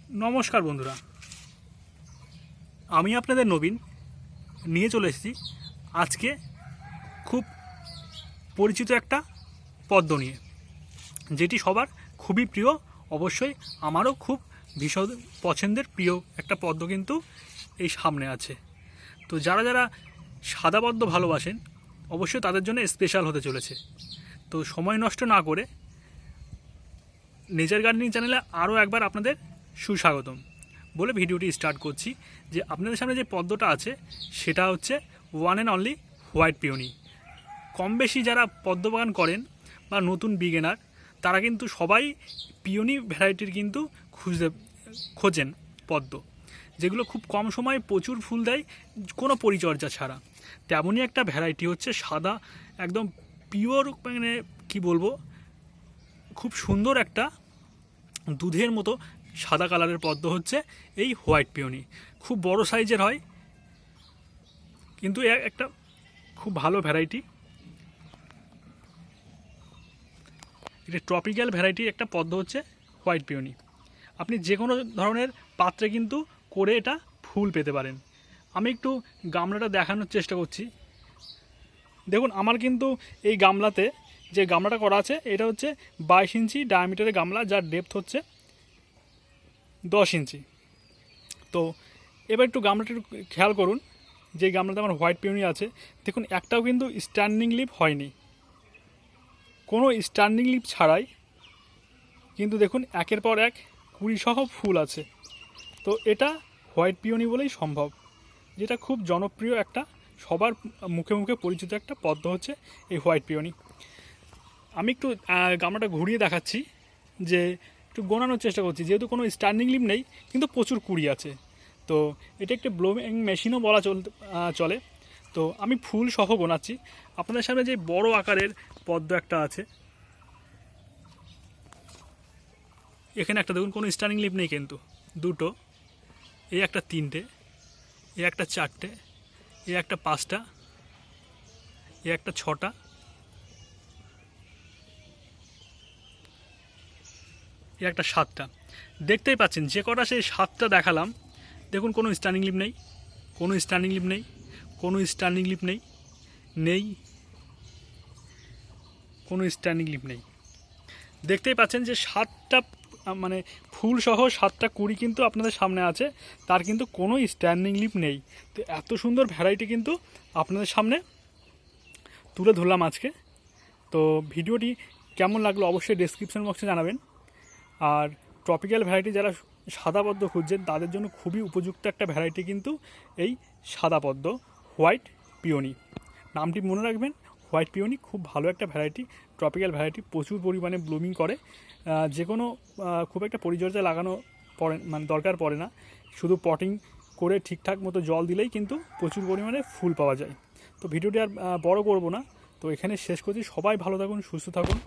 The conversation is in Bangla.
নমস্কার বন্ধুরা, আমি আপনাদের নবীন নিয়ে চলে এসেছি আজকে খুব পরিচিত একটা পদ্ম নিয়ে, যেটি সবার খুবই প্রিয়। অবশ্যই আমারও খুব ভীষণ পছন্দের প্রিয় একটা পদ্ম কিন্তু এই সামনে আছে। তো যারা যারা সাদা পদ্ম ভালোবাসেন অবশ্যই তাদের জন্য স্পেশাল হতে চলেছে। তো সময় নষ্ট না করে নেচার গার্ডেনিং চ্যানেলে আরও একবার আপনাদের সুস্বাগতম বলে ভিডিওটি স্টার্ট করছি। যে আপনাদের সামনে যে পদ্মটা আছে সেটা হচ্ছে one and only white peony. কম বেশি যারা পদ্ম বাগান করেন বা নতুন বিগিনার তারা কিন্তু সবাই পিওনি ভ্যারাইটির কিন্তু খোঁজেন পদ্ম, যেগুলো খুব কম সময়ে প্রচুর ফুল দেয় কোনো পরিচর্যা ছাড়া। তেমনই একটা ভ্যারাইটি হচ্ছে সাদা, একদম পিওর, মানে কী বলবো, খুব সুন্দর একটা দুধের মতো সাদা কালারের পদ্ম হচ্ছে এই হোয়াইট পিওনি। খুব বড় সাইজের হয়, কিন্তু একটা খুব ভালো ভ্যারাইটি। এটা ট্রপিক্যাল ভ্যারাইটির একটা পদ্ম হচ্ছে হোয়াইট পিওনি। আপনি যে কোনো ধরনের পাত্রে কিন্তু করে এটা ফুল পেতে পারেন। আমি একটু গামলাটা দেখানোর চেষ্টা করছি। দেখুন, আমার কিন্তু এই গামলাতে যে গামলাটা করা আছে এটা হচ্ছে 22 ইঞ্চি ডায়ামিটারের গামলা, যার ডেপথ হচ্ছে 10 ইঞ্চি। তো এবার একটু গামলাটা একটু খেয়াল করুন, যে গামলাতে আমার হোয়াইট পিওনি আছে, দেখুন একটাও কিন্তু স্ট্যান্ডিং লিফ হয়নি, কোনো স্ট্যান্ডিং লিফ ছাড়াই কিন্তু দেখুন একের পর এক কুড়িসহ ফুল আছে। তো এটা হোয়াইট পিওনি বলেই সম্ভব, যেটা খুব জনপ্রিয় একটা, সবার মুখে মুখে পরিচিত একটা পদ্ম হচ্ছে এই হোয়াইট পিওনি। আমি একটু গামলাটা ঘুরিয়ে দেখাচ্ছি, যে একটু গোনানোর চেষ্টা করছি, যেহেতু কোনো স্ট্যান্ডিং লিফ নেই কিন্তু প্রচুর কুড়ি আছে। তো এটা একটা ব্লোমিং মেশিনও বলা চলে। তো আমি ফুল সহ গোনাচ্ছি। আপনাদের সামনে যে বড় আকারের পদ্ম একটা আছে, এখানে একটা দেখুন কোনো স্ট্যান্ডিং লিফ নেই, কিন্তু দুটো, এই একটা তিনটে, এই একটা চারটে, এই একটা পাঁচটা, এই একটা ছটা, এই একটা সাতটা। দেখতেই পাচ্ছেন যে কটা সেই সাতটা দেখালাম, দেখুন কোনো স্ট্যান্ডিং লিফ নেই, কোনো স্ট্যান্ডিং লিফ নেই, কোনো স্ট্যান্ডিং লিফ নেই, নেই কোনো স্ট্যান্ডিং লিফ নেই। দেখতেই পাচ্ছেন যে সাতটা, মানে ফুল সহ সাতটা কুড়ি কিন্তু আপনাদের সামনে আছে, তার কিন্তু কোনো স্ট্যান্ডিং লিফ নেই। তো এত সুন্দর ভ্যারাইটি কিন্তু আপনাদের সামনে তুলে ধরলাম আজকে। তো ভিডিওটি কেমন লাগলো অবশ্যই ডেসক্রিপশন বক্সে জানাবেন। আর ট্রপিক্যাল ভ্যারাইটি যারা সাদা পদ্ম খুঁজছেন তাদের জন্য খুবই উপযুক্ত একটা ভ্যারাইটি কিন্তু এই সাদা পদ্ম হোয়াইট পিওনি। নামটি মনে রাখবেন, হোয়াইট পিওনি খুব ভালো একটা ভ্যারাইটি, ট্রপিক্যাল ভ্যারাইটি, প্রচুর পরিমাণে ব্লুমিং করে। যে কোনো খুব একটা পরিচর্যা লাগানো দরকার পড়ে না, শুধু পটিং করে ঠিকঠাক মতো জল দিলেই কিন্তু প্রচুর পরিমাণে ফুল পাওয়া যায়। তো ভিডিওটি আর বড় করব না, তো এখানে শেষ করছি। সবাই ভালো থাকুন, সুস্থ থাকুন।